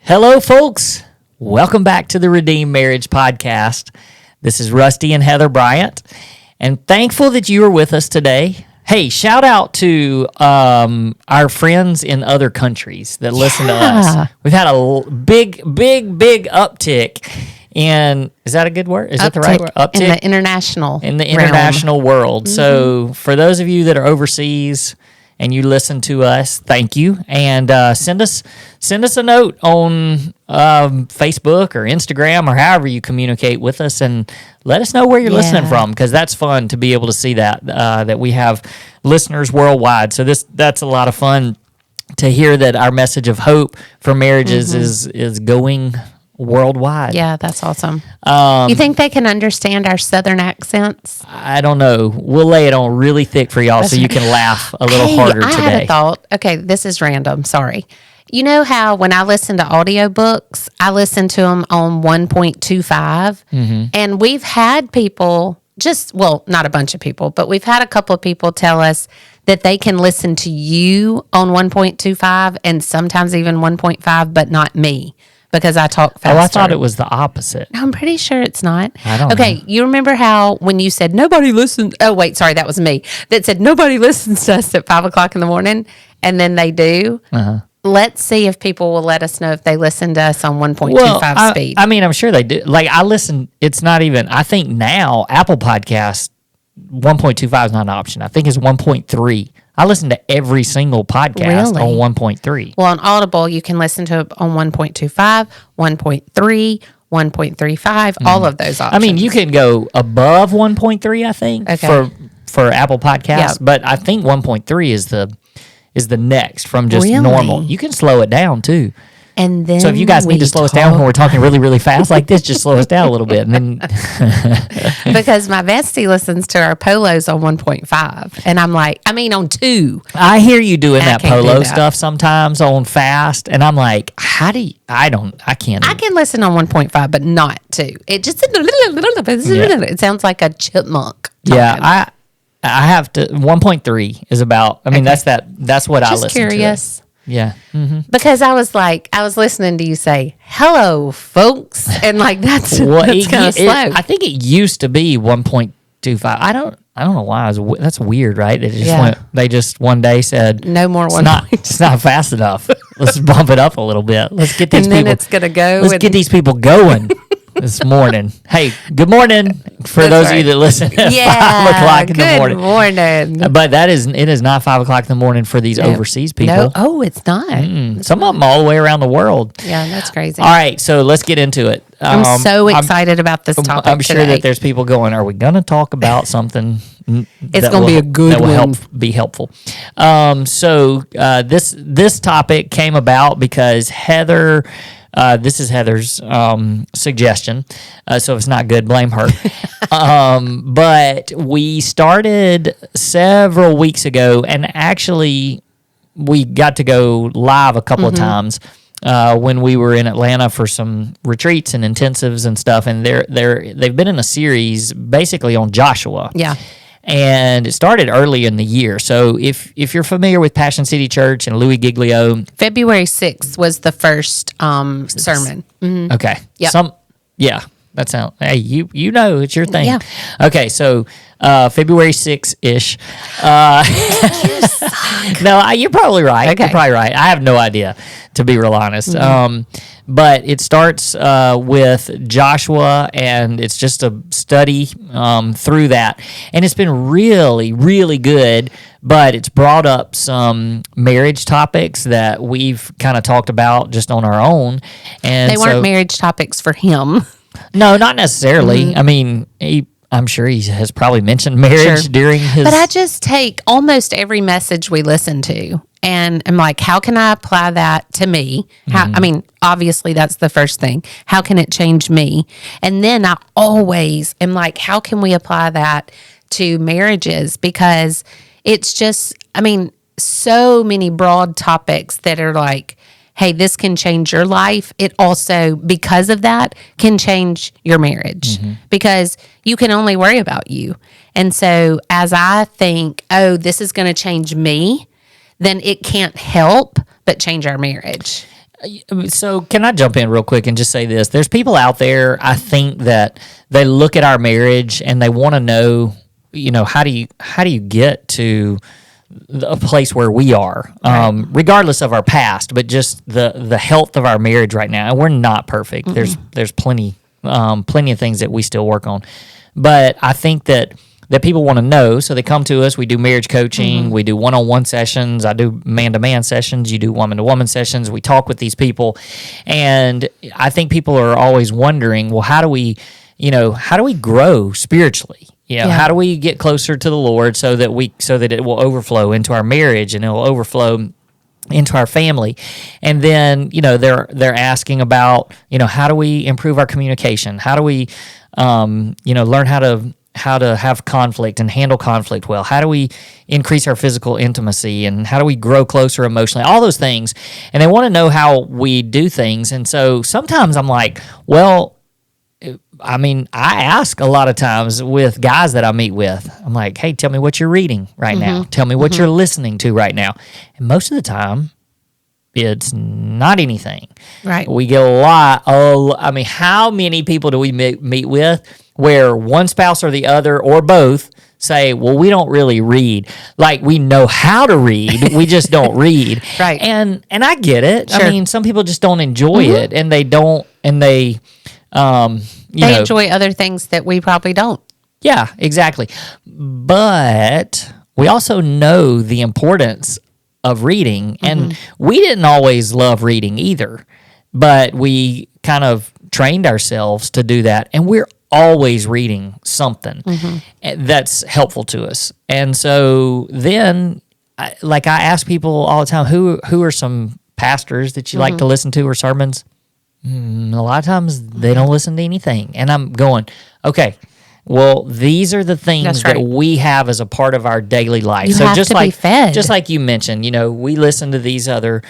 Hello, folks. Welcome back to the Redeemed Marriage Podcast. This is Rusty and Heather Bryant, and thankful that you are with us today. Hey, shout out to our friends in other countries that listen to us. We've had a big uptick in, is that a good word? Is that the right word? Uptick in the international world. Mm-hmm. So for those of you that are overseas and you listen to us, thank you. And send us a note on Facebook or Instagram or however you communicate with us, and let us know where you're listening from, because that's fun to be able to see that we have listeners worldwide. So that's a lot of fun to hear that our message of hope for marriages is going worldwide. Yeah, that's awesome. You think they can understand our Southern accents? I don't know. We'll lay it on really thick for y'all so you can laugh a little harder today. I had a thought. Okay, this is random. Sorry. You know how when I listen to audiobooks, I listen to them on 1.25? And we've had people not a bunch of people, but we've had a couple of people tell us that they can listen to you on 1.25 and sometimes even 1.5, but not me, because I talk faster. Oh, I thought it was the opposite. I'm pretty sure it's not. I don't know. Okay, you remember how when you said nobody listens... Oh, wait, sorry, that was me. That said nobody listens to us at 5 o'clock in the morning, and then they do. Let's see if people will let us know if they listen to us on 1.25 speed. I mean, I'm sure they do. Like, I listen... It's not even... I think now, Apple Podcasts, 1.25 is not an option. I think it's 1.3. I listen to every single podcast on 1.3. Well, on Audible, you can listen to it on 1.25, 1.3, 1.35, all of those options. I mean, you can go above 1.3, I think, for Apple Podcasts, but I think 1.3 is the next from just normal. You can slow it down, too. And then so if you guys need to slow us down when we're talking really, really fast like this, just slow us down a little bit. And then because my bestie listens to our polos on 1.5. And I'm like, on 2. I hear you doing that polo stuff sometimes on fast. And I'm like, how do you, I can't. I can listen on 1.5, but not 2. It just, it sounds like a chipmunk talking. Yeah, I have to, 1.3 is about, that's what I listen to. Just curious. Yeah. Because I was listening to you say, hello, folks. And that's kind of slow. I think it used to be 1.25. I don't know why. That's weird, right? They just one day said, no more it's not fast enough. Let's bump it up a little bit. Let's get these people. And then it's going to go. Let's get these people going this morning. Hey, good morning for those of you that listen at 5 o'clock in the morning. Good morning. But it is not 5 o'clock in the morning for these overseas people. No. Oh, it's not. Some of them all the way around the world. Yeah, that's crazy. All right, so let's get into it. I'm so excited about this topic. I'm sure that there's people going, are we going to talk about something it's going to be a good one. That will be helpful. So this topic came about because Heather... this is Heather's suggestion, so if it's not good, blame her. But we started several weeks ago, and actually we got to go live a couple of times when we were in Atlanta for some retreats and intensives and stuff. And they've been in a series basically on Joshua. Yeah. And it started early in the year. So if you're familiar with Passion City Church and Louis Giglio... February 6th was the first sermon. Mm-hmm. Okay. Yep. That sounds... Hey, you know, it's your thing. Yeah. Okay, so February 6th-ish. No, you're probably right. Okay. You're probably right. I have no idea, to be real honest. But it starts with Joshua, and it's just a study through that. And it's been really, really good, but it's brought up some marriage topics that we've kind of talked about just on our own. And they weren't marriage topics for him. No, not necessarily. I mean, I'm sure he has probably mentioned marriage during his... But I just take almost every message we listen to, and I'm like, how can I apply that to me? Obviously, that's the first thing. How can it change me? And then I always am like, how can we apply that to marriages? Because it's just, so many broad topics that are like, hey, this can change your life. It also, because of that, can change your marriage because you can only worry about you. And so as I think, oh, this is going to change me, then it can't help but change our marriage. So can I jump in real quick and just say this? There's people out there, I think, that they look at our marriage and they want to know, how do you get to a place where we are, regardless of our past, but just the health of our marriage right now. And we're not perfect. There's plenty of things that we still work on. But I think that people want to know, so they come to us. We do marriage coaching. We do one-on-one sessions. I do man-to-man sessions. You do woman-to-woman sessions. We talk with these people. And I think people are always wondering, well, how do we grow spiritually? How do we get closer to the Lord so that it will overflow into our marriage and it will overflow into our family? And then, they're asking about, how do we improve our communication? How do we, learn how to have conflict and handle conflict well? How do we increase our physical intimacy, and how do we grow closer emotionally? All those things. And they want to know how we do things. And so sometimes I'm like, well, I ask a lot of times with guys that I meet with, I'm like, hey, tell me what you're reading right now. Tell me what you're listening to right now. And most of the time, it's not anything. Right. We get a lot. How many people do we meet with where one spouse or the other or both say, well, we don't really read. Like, we know how to read, we just don't read. Right. And I get it. Sure. Some people just don't enjoy it, and they enjoy other things that we probably don't. Yeah, exactly. But we also know the importance of reading, and we didn't always love reading either, but we kind of trained ourselves to do that, and we're always reading something that's helpful to us. And so then, I ask people all the time, who are some pastors that you like to listen to, or sermons? A lot of times they don't listen to anything. And I'm going, okay, well, these are the things that we have as a part of our daily life. You have to be fed. Just like you mentioned, we listen to these other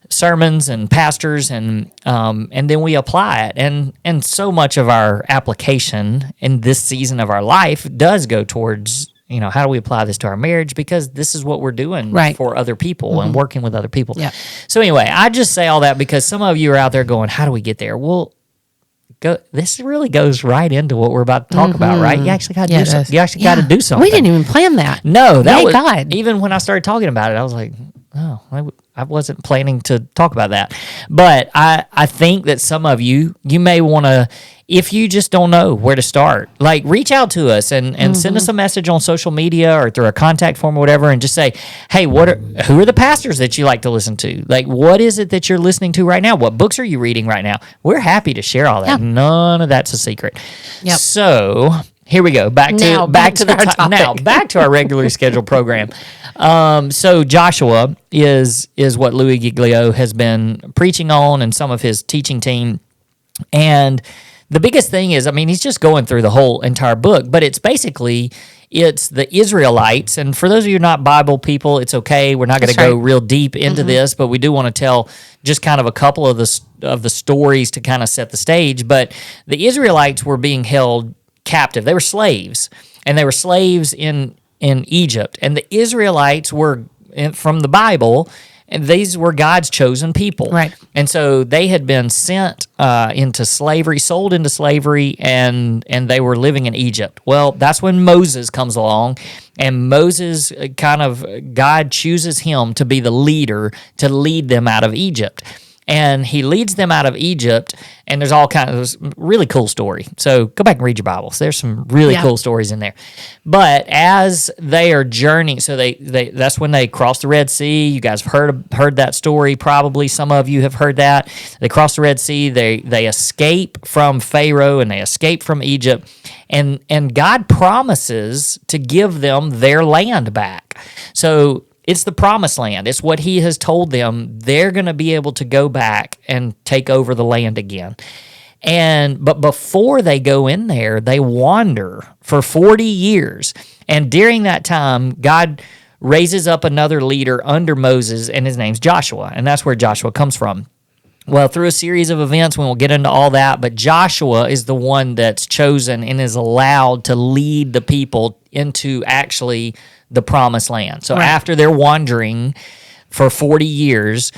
sermons and pastors, and then we apply it. And so much of our application in this season of our life does go towards, how do we apply this to our marriage? Because this is what we're doing for other people and working with other people. Yeah. So anyway, I just say all that because some of you are out there going, how do we get there? Well, this really goes right into what we're about to talk about, right? You actually got to do something. You actually got to do something. We didn't even plan that. No, that was God. Even when I started talking about it, I was like, oh, I wasn't planning to talk about that. But I think that some of you may want to, if you just don't know where to start, reach out to us and send us a message on social media or through a contact form or whatever, and just say, hey, who are the pastors that you like to listen to? What is it that you're listening to right now? What books are you reading right now? We're happy to share all that. Yeah. None of that's a secret. Yep. So here we go. Back to our regularly scheduled program. So Joshua is what Louis Giglio has been preaching on, and some of his teaching team. And the biggest thing is, he's just going through the whole entire book, but it's basically, it's the Israelites. And for those of you not Bible people, it's okay. We're not going to go real deep into this, but we do want to tell just kind of a couple of the stories to kind of set the stage. But the Israelites were being held captive. They were slaves, and they were slaves in Egypt. And the Israelites were, from the Bible, and these were God's chosen people. Right. And so they had been sent into slavery, sold into slavery, and they were living in Egypt. Well, that's when Moses comes along, and Moses God chooses him to be the leader to lead them out of Egypt. And he leads them out of Egypt, and there's all kinds of really cool story. So go back and read your Bibles. There's some really cool stories in there. But as they are journeying, so they that's when they cross the Red Sea. You guys have heard that story probably. Some of you have heard that. They cross the Red Sea. They escape from Pharaoh, and they escape from Egypt. And God promises to give them their land back. So it's the promised land. It's what he has told them. They're going to be able to go back and take over the land again. But before they go in there, they wander for 40 years. And during that time, God raises up another leader under Moses, and his name's Joshua. And that's where Joshua comes from. Well, through a series of events, we won't get into all that, but Joshua is the one that's chosen and is allowed to lead the people into actually the promised land. So after they're wandering for 40 years,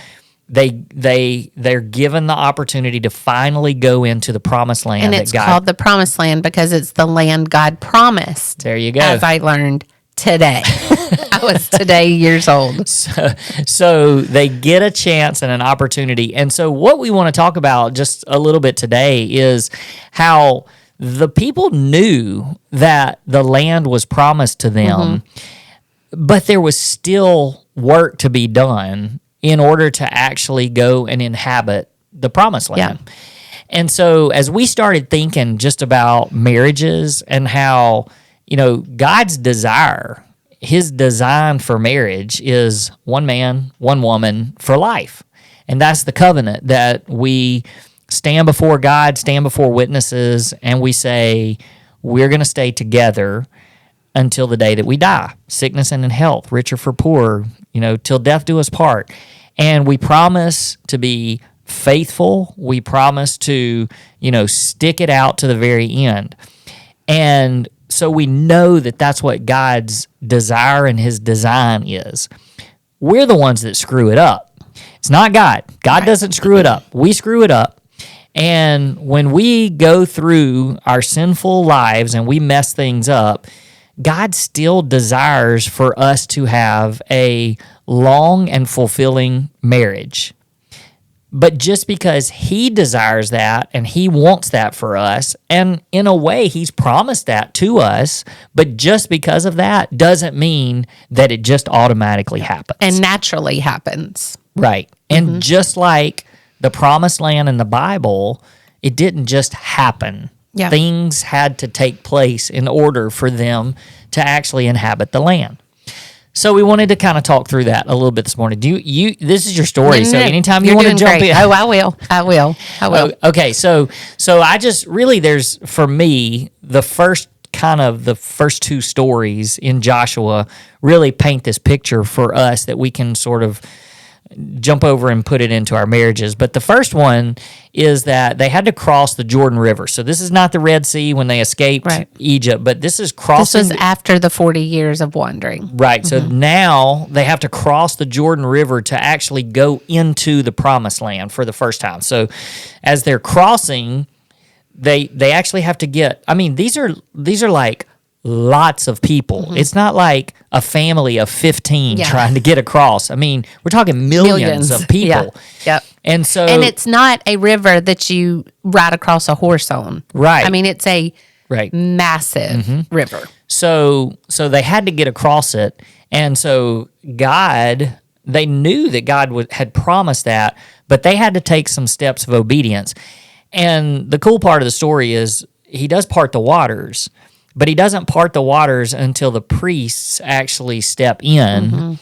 they're given the opportunity to finally go into the promised land. And it's called the promised land because it's the land God promised. There you go. As I learned today. I was today years old. So they get a chance and an opportunity. And so what we want to talk about just a little bit today is how the people knew that the land was promised to them, but there was still work to be done in order to actually go and inhabit the promised land. Yeah. And so as we started thinking just about marriages and how, God's desire, his design for marriage is one man, one woman for life. And that's the covenant that we stand before God, stand before witnesses, and we say, we're going to stay together until the day that we die. Sickness and in health, rich or for poor, till death do us part. And we promise to be faithful. We promise to, stick it out to the very end. And so we know that that's what God's desire and his design is. We're the ones that screw it up. It's not God. God doesn't screw it up. We screw it up. And when we go through our sinful lives and we mess things up, God still desires for us to have a long and fulfilling marriage. But just because he desires that and he wants that for us, and in a way he's promised that to us, but just because of that doesn't mean that it just automatically happens. And naturally happens. Right. And just like the promised land in the Bible, it didn't just happen. Yeah. Things had to take place in order for them to actually inhabit the land. So we wanted to kind of talk through that a little bit this morning. This is your story, so anytime you want to jump in. Oh, I will. Okay, so I just really, there's, for me, the first two stories in Joshua really paint this picture for us that we can sort of jump over and put it into our marriages. But the first one is that they had to cross the Jordan River. So this is not the Red Sea when they escaped Egypt, but this is crossing. This was after the 40 years of wandering. Right. So now they have to cross the Jordan River to actually go into the promised land for the first time. So as they're crossing, they actually have to get, these are like lots of people. It's not like a family of 15 trying to get across. We're talking millions of people. Yeah. Yep. And it's not a river that you ride across a horse on. Right. It's a massive river. So they had to get across it. And so they knew that God had promised that, but they had to take some steps of obedience. And the cool part of the story is he does part the waters, but he doesn't part the waters until the priests actually step in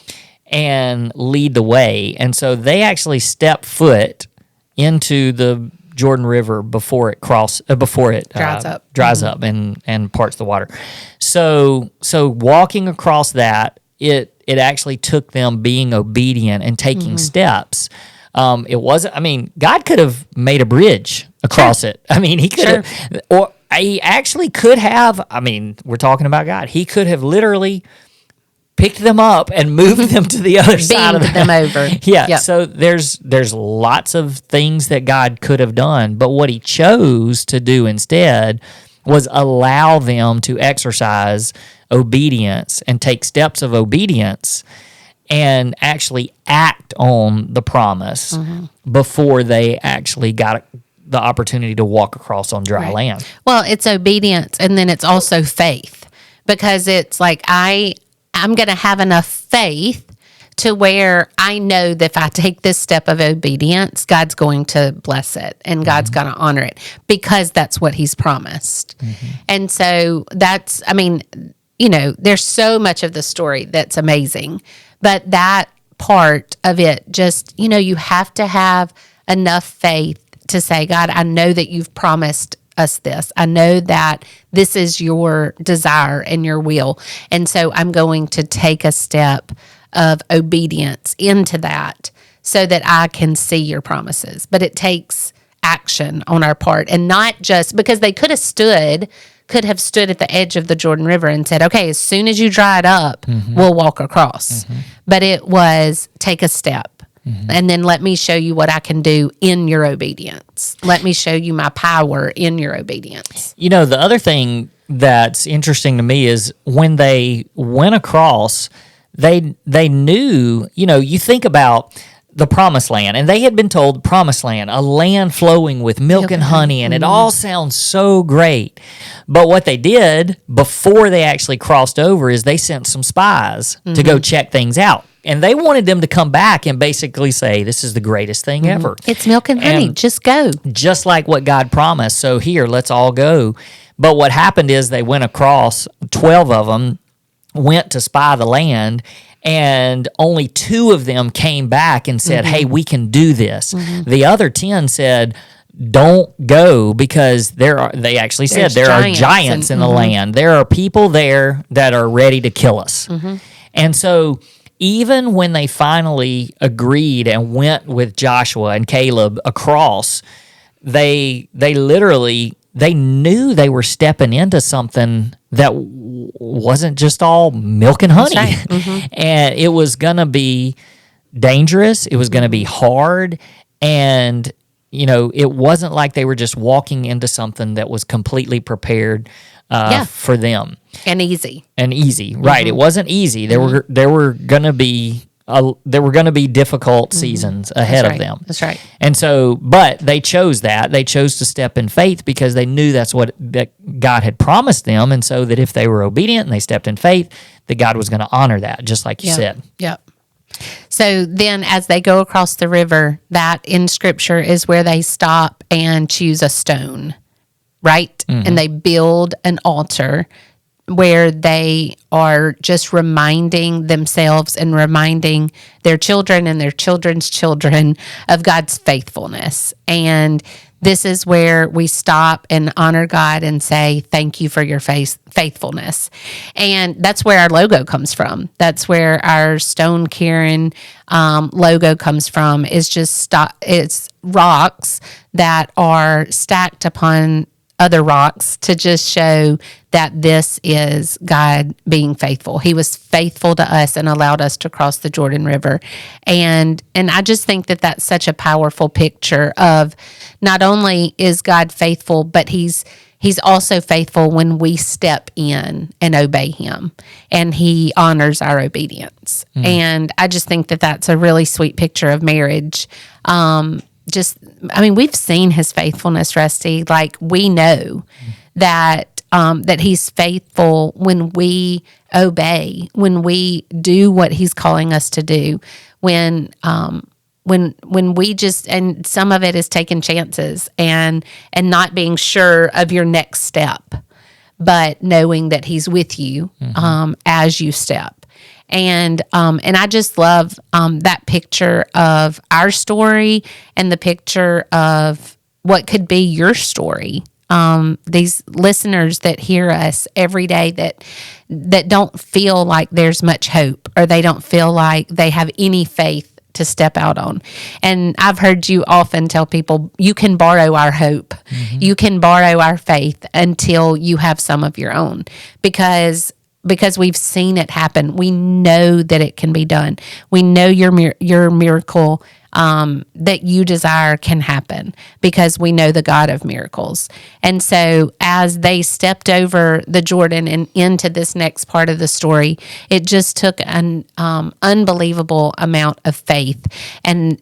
and lead the way. And so they actually step foot into the Jordan River before it dries up and parts the water. So walking across that, it actually took them being obedient and taking steps. It wasn't. God could have made a bridge across it. He could have, or he actually could have. We're talking about God. He could have literally picked them up and moved them to the other side of them over. Yeah. Yep. So there's lots of things that God could have done, but what he chose to do instead was allow them to exercise obedience and take steps of obedience and actually act on the promise before they actually got the opportunity to walk across on dry land. Well, it's obedience, and then it's also faith, because it's like I'm going to have enough faith to where I know that if I take this step of obedience, God's going to bless it and God's going to honor it, because that's what he's promised. And so that's, there's so much of the story that's amazing, but that part of it just, you have to have enough faith to say, God, I know that you've promised us this. I know that this is your desire and your will. And so I'm going to take a step of obedience into that so that I can see your promises. But it takes action on our part, and not just because they could have stood at the edge of the Jordan River and said, okay, as soon as you dry it up, we'll walk across. But it was take a step. And then let me show you what I can do in your obedience. Let me show you my power in your obedience. You know, the other thing that's interesting to me is when they went across, they knew, you know, you think about the promised land, and they had been told promised land, a land flowing with milk and honey, and it all sounds so great. But what they did before they actually crossed over is they sent some spies to go check things out. And they wanted them to come back and basically say, this is the greatest thing ever. It's milk and honey. Just go. Just like what God promised. So here, let's all go. But what happened is they went across, 12 of them went to spy the land, and only 2 of them came back and said, hey, we can do this. The other 10 said, don't go, because they actually said there are giants in the land. There are people there that are ready to kill us. And so even when they finally agreed and went with Joshua and Caleb across, they literally, they knew they were stepping into something that wasn't just all milk and honey. That's right. And it was going to be dangerous. It was going to be hard. And, you know, it wasn't like they were just walking into something that was completely prepared for them. And easy. Right. It wasn't easy. There were going to be difficult seasons ahead of them. That's right. And so, but they chose that. They chose to step in faith because they knew that God had promised them, and so that if they were obedient and they stepped in faith, that God was going to honor that, just like you said. Yep. So then as they go across the river, that in Scripture is where they stop and choose a stone, right? And they build an altar where they are just reminding themselves and reminding their children and their children's children of God's faithfulness. And this is where we stop and honor God and say, thank you for your faithfulness. And that's where our logo comes from. That's where our Stone Cairn logo comes from. It's rocks that are stacked upon other rocks to just show that this is God being faithful. He was faithful to us and allowed us to cross the Jordan River. And I just think that that's such a powerful picture of not only is God faithful, but he's also faithful when we step in and obey him, and he honors our obedience. And I just think that that's a really sweet picture of marriage. We've seen his faithfulness, Rusty. Like, we know that he's faithful when we obey, when we do what he's calling us to do, when we just, and some of it is taking chances and not being sure of your next step, but knowing that he's with you as you step. And I just love that picture of our story and the picture of what could be your story. These listeners that hear us every day that don't feel like there's much hope, or they don't feel like they have any faith to step out on. And I've heard you often tell people, you can borrow our hope. You can borrow our faith until you have some of your own, because we've seen it happen. We know that it can be done. We know your miracle that you desire can happen, because we know the God of miracles. And so as they stepped over the Jordan and into this next part of the story, it just took an unbelievable amount of faith and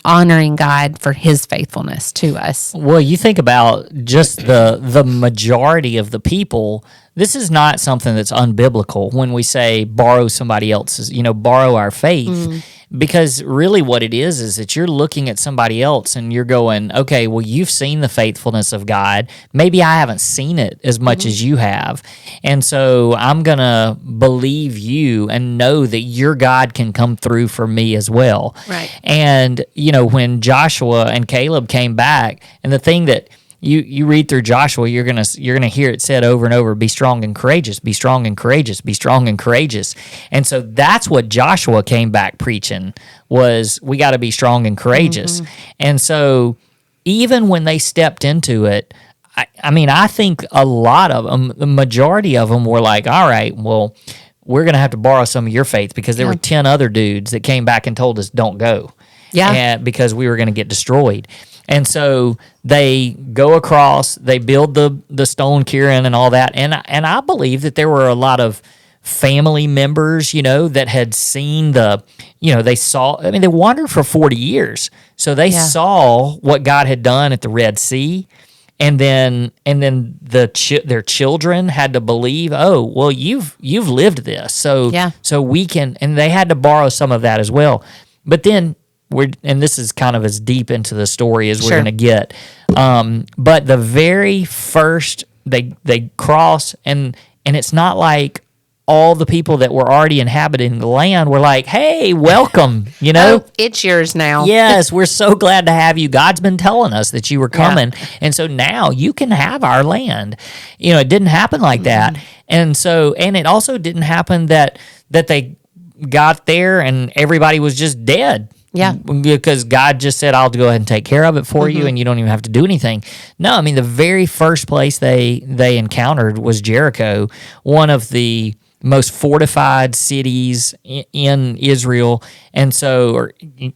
honoring God for his faithfulness to us. Well, you think about just the majority of the people. This is not something that's unbiblical when we say borrow somebody else's, borrow our faith. Because really what it is that you're looking at somebody else and you're going, okay, well, you've seen the faithfulness of God. Maybe I haven't seen it as much as you have. And so I'm going to believe you and know that your God can come through for me as well. Right. And, when Joshua and Caleb came back, and the thing that you read through Joshua, you're gonna hear it said over and over: be strong and courageous, be strong and courageous, be strong and courageous. And so that's what Joshua came back preaching, was we got to be strong and courageous. And so even when they stepped into it, I think a lot of them, the majority of them, were like, all right, well, we're going to have to borrow some of your faith, because there were 10 other dudes that came back and told us don't go. because we were going to get destroyed. And so they go across, they build the stone cairn and all that. And I believe that there were a lot of family members, that had seen they wandered for 40 years. So they saw what God had done at the Red Sea. And then their children had to believe, oh, well, you've lived this. So we can, and they had to borrow some of that as well. But then and this is kind of as deep into the story as we're going to get. But the very first, they cross, and it's not like all the people that were already inhabiting the land were like, hey, welcome, Oh, it's yours now. Yes, we're so glad to have you. God's been telling us that you were coming. Yeah. And so now you can have our land. It didn't happen like that. And it also didn't happen that they got there and everybody was just dead. Yeah. Because God just said, I'll go ahead and take care of it for you, and you don't even have to do anything. No, the very first place they encountered was Jericho, one of the most fortified cities in Israel. And so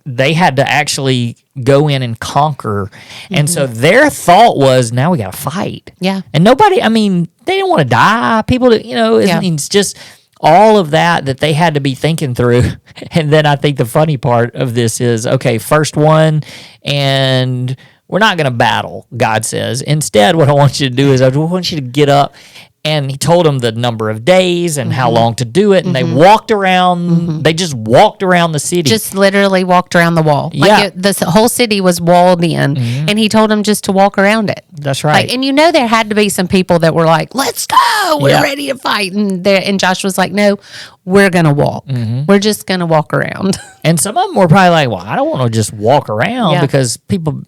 they had to actually go in and conquer. And so their thought was, now we got to fight. Yeah. And nobody, they didn't want to die. People, it's just all of that they had to be thinking through. And then I think the funny part of this is, okay, first one, and we're not going to battle, God says. Instead, what I want you to do is I want you to get up. And he told them the number of days and how long to do it. And they walked around. They just walked around the city. Just literally walked around the wall. The whole city was walled in. And he told them just to walk around it. That's right. And there had to be some people that were like, let's go. We're ready to fight. And Josh was like, no, we're going to walk. We're just going to walk around. And some of them were probably like, well, I don't want to just walk around because people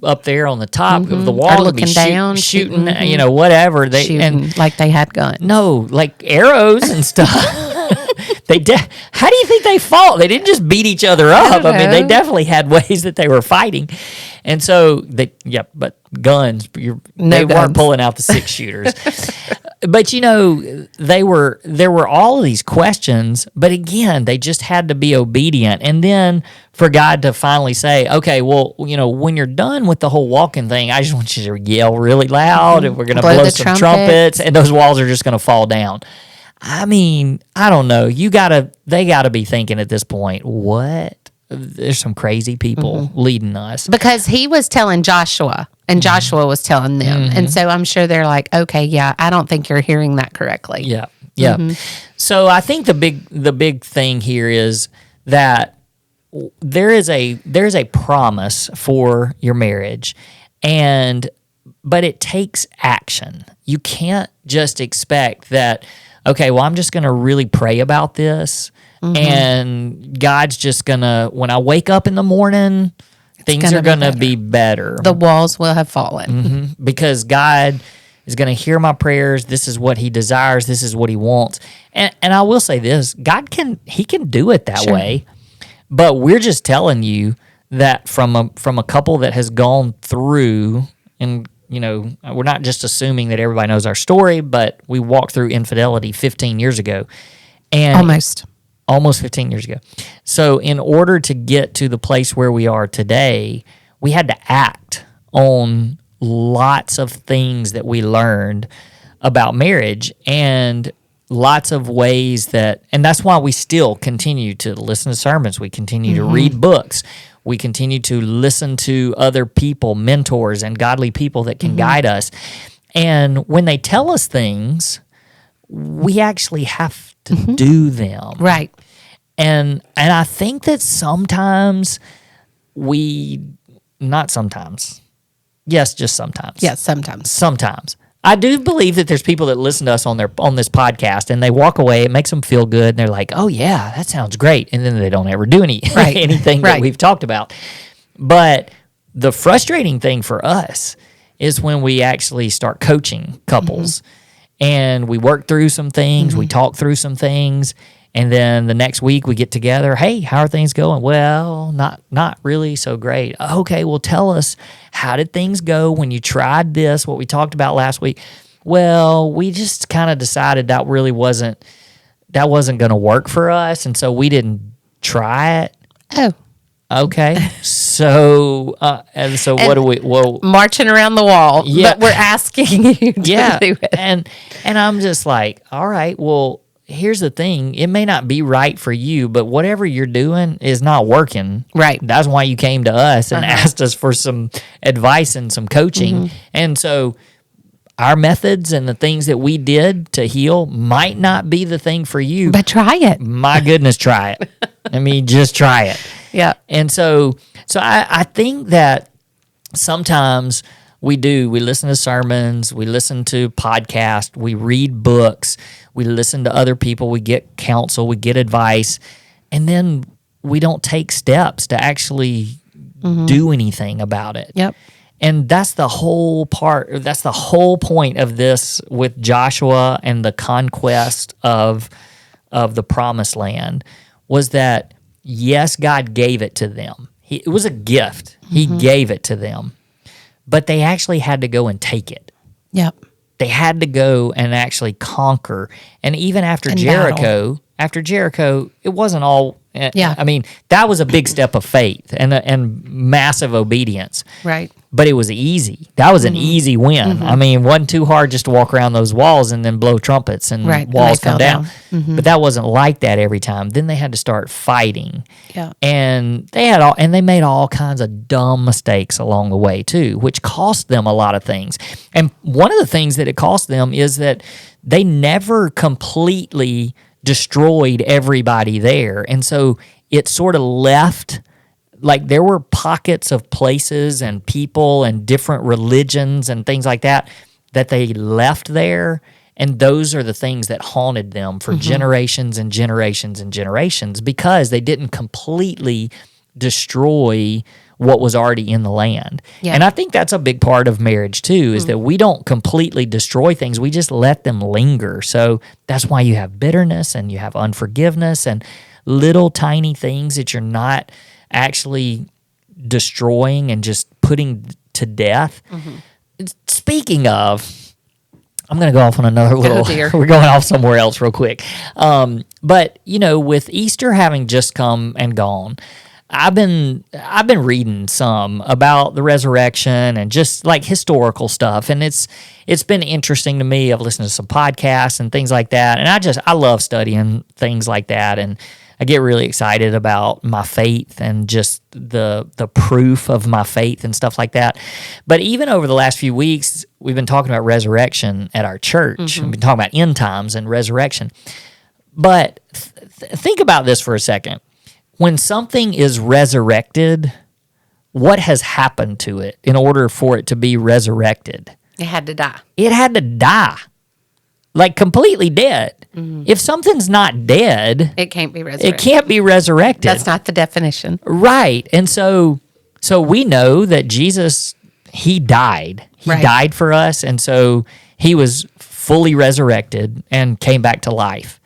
up there on the top of the wall are looking down, shooting, whatever. Like they had guns. No, like arrows and stuff. How do you think they fought? They didn't just beat each other up. They definitely had ways that they were fighting. And so but guns, they weren't pulling out the 6-shooters. But there were all of these questions, but again, they just had to be obedient. And then for God to finally say, okay, well, when you're done with the whole walking thing, I just want you to yell really loud, and we're going to blow some trumpets, and those walls are just going to fall down. I don't know. They gotta be thinking at this point, what? There's some crazy people leading us. Because he was telling Joshua, and Joshua was telling them. And so I'm sure they're like, okay, I don't think you're hearing that correctly. Yeah. Yeah. So I think the big thing here is that there is a promise for your marriage, but it takes action. You can't just expect that, okay, well, I'm just going to really pray about this, and God's just going to, when I wake up in the morning, things are going to be better. The walls will have fallen. Because God is going to hear my prayers. This is what he desires. This is what he wants. And I will say this, God can do it that way, but we're just telling you that from a couple that has gone through, and we're not just assuming that everybody knows our story, but we walked through infidelity 15 years ago. And almost 15 years ago. So in order to get to the place where we are today, we had to act on lots of things that we learned about marriage, and lots of ways and that's why we still continue to listen to sermons. We continue to read books. We continue to listen to other people, mentors, and godly people that can guide us. And when they tell us things, we actually have to do them. Right. And I think that sometimes not sometimes. Yes, just sometimes. Yes, sometimes. Sometimes. I do believe that there's people that listen to us on this podcast, and they walk away, it makes them feel good, and they're like, oh yeah, that sounds great. And then they don't ever do anything that we've talked about. But the frustrating thing for us is when we actually start coaching couples, and we work through some things, we talk through some things, and then the next week we get together. Hey, how are things going? Well, not really so great. Okay, well, tell us, how did things go when you tried this, what we talked about last week? Well, we just kind of decided that really wasn't going to work for us, and so we didn't try it. Oh. Okay. So, and so what do we, well, Marching around the wall, Yeah. but we're asking you to yeah. do it. And I'm just like, all right, well, here's the thing. It may not be right for you, but whatever you're doing is not working. Right. That's why you came to us and asked us for some advice and some coaching. And so our methods and the things that we did to heal might not be the thing for you. But try it. My goodness, try it. I mean, just try it. Yeah. And so I think that sometimes we listen to sermons, we listen to podcasts, we read books, we listen to other people, we get counsel, we get advice, and then we don't take steps to actually do anything about it. Yep. And that's the whole point of this with Joshua and the conquest of the promised land was that, yes, God gave it to them. It was a gift. He gave it to them. But they actually had to go and take it. Yep. They had to go and actually conquer. And even after And Jericho, it wasn't all. Yeah. I mean, that was a big step of faith and massive obedience. Right. But it was easy. That was an easy win. I mean, it wasn't too hard just to walk around those walls and then blow trumpets and Right. walls And they come fell down. But that wasn't like that every time. Then they had to start fighting. Yeah. And they made all kinds of dumb mistakes along the way too, which cost them a lot of things. And one of the things that it cost them is that they never completely destroyed everybody there. And so it sort of left, like there were pockets of places and people and different religions and things like that they left there. And those are the things that haunted them for generations and generations and generations because they didn't completely destroy what was already in the land. Yeah. And I think that's a big part of marriage too, is that we don't completely destroy things. We just let them linger. So that's why you have bitterness and you have unforgiveness and little tiny things that you're not actually destroying and just putting to death. Speaking of, I'm going to go off on another little, dear. we're going off somewhere else real quick. But, with Easter having just come and gone, I've been reading some about the resurrection and just like historical stuff, and it's been interesting to me. I've listened to some podcasts and things like that, and I love studying things like that, and I get really excited about my faith and just the proof of my faith and stuff like that. But even over the last few weeks, we've been talking about resurrection at our church. We've been talking about end times and resurrection. But think about this for a second. When something is resurrected, what has happened to it in order for it to be resurrected? It had to die. It had to die, like completely dead. If something's not dead, It can't be resurrected. it can't be resurrected. That's not the definition. Right. And so we know that Jesus, he died. He Right. died for us, and so he was fully resurrected and came back to life.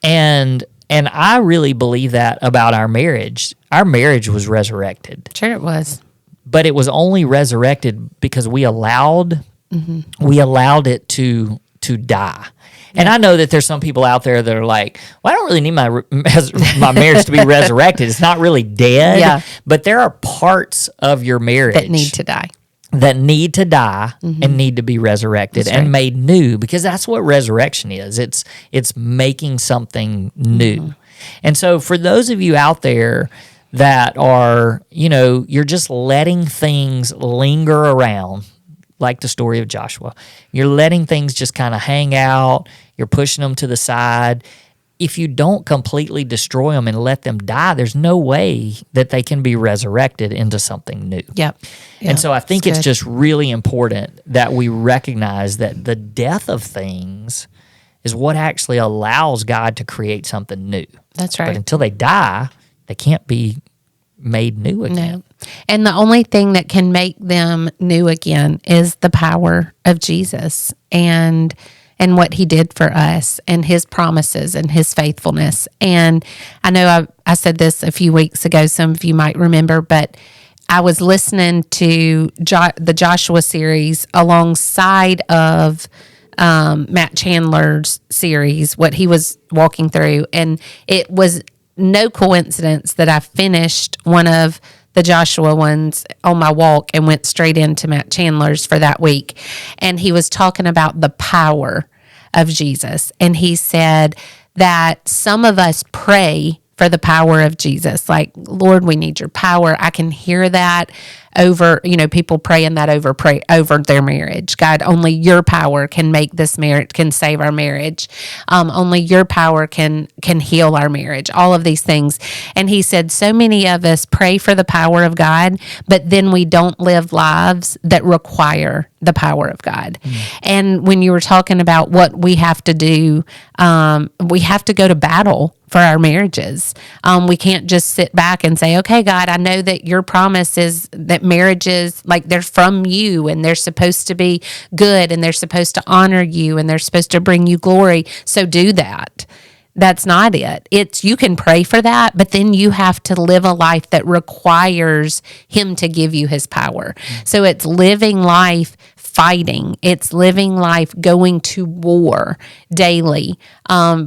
And I really believe that about our marriage. Our marriage was resurrected, Sure it was. but it was only resurrected because we allowed it to die. And I know that there's some people out there that are like, well, I don't really need my marriage to be resurrected. It's not really dead. Yeah. But there are parts of your marriage That need to die. and need to be resurrected That's and right. made new, because that's what resurrection is. It's making something new. And so for those of you out there that are, you're just letting things linger around, like the story of Joshua. You're letting things just kind of hang out. You're pushing them to the side. If you don't completely destroy them and let them die, there's no way that they can be resurrected into something new. Yep. And so I think that's it's good. just really important that we recognize that the death of things is what actually allows God to create something new. That's right. But until they die, they can't be made new again. No. And the only thing that can make them new again is the power of Jesus and what he did for us and his promises and his faithfulness. And I know I said this a few weeks ago, some of you might remember, but I was listening to the Joshua series alongside of Matt Chandler's series, what he was walking through. And it was no coincidence that I finished one of the Joshua ones on my walk and went straight into Matt Chandler's for that week. And he was talking about the power of Jesus. And he said that some of us pray for the power of Jesus. Like, Lord, we need your power. I can hear that over, people praying that pray over their marriage. God, only your power can make this marriage, can save our marriage. Only your power can heal our marriage. All of these things. And he said, so many of us pray for the power of God, but then we don't live lives that require the power of God. And when you were talking about what we have to do, we have to go to battle for our marriages. We can't just sit back and say, okay, God, I know that your promise is that marriages, like, they're from you and they're supposed to be good and they're supposed to honor you and they're supposed to bring you glory. So do that. That's not it. It's, you can pray for that, but then you have to live a life that requires him to give you his power. So it's living life fighting. It's living life going to war daily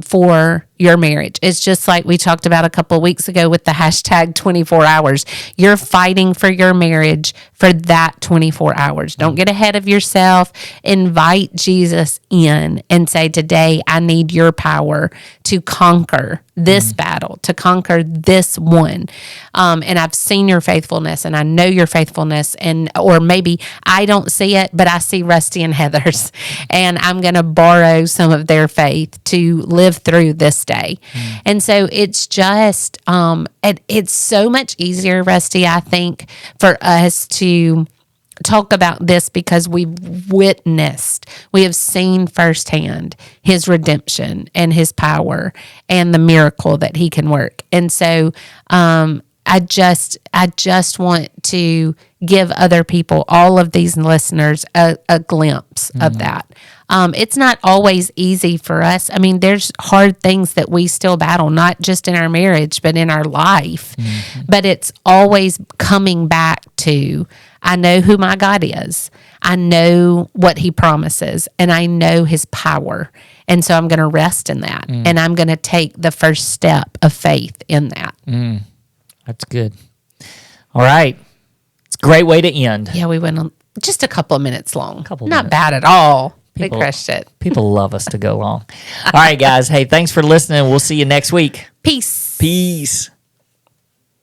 for your marriage. It's just like we talked about a couple of weeks ago with the hashtag 24 hours. You're fighting for your marriage for that 24 hours. Don't get ahead of yourself. Invite Jesus in and say, today I need your power to conquer this battle, to conquer this one. And I've seen your faithfulness and I know your faithfulness, or maybe I don't see it, but I see Rusty and Heather's, and I'm going to borrow some of their faith to live through this day. And so it's just, it's so much easier, Rusty, I think, for us to talk about this because we've witnessed, we have seen firsthand his redemption and his power and the miracle that he can work. And so I just want to give other people, all of these listeners, a glimpse of that. It's not always easy for us. I mean, there's hard things that we still battle, not just in our marriage, but in our life. But it's always coming back to, I know who my God is. I know what he promises, and I know his power. And so I'm going to rest in that, and I'm going to take the first step of faith in that. That's good. All right. It's a great way to end. Yeah, we went on just a couple of minutes long. Not minutes. bad at all. We crushed it. People love us to go long. All right, guys. Hey, thanks for listening. We'll see you next week. Peace. Peace.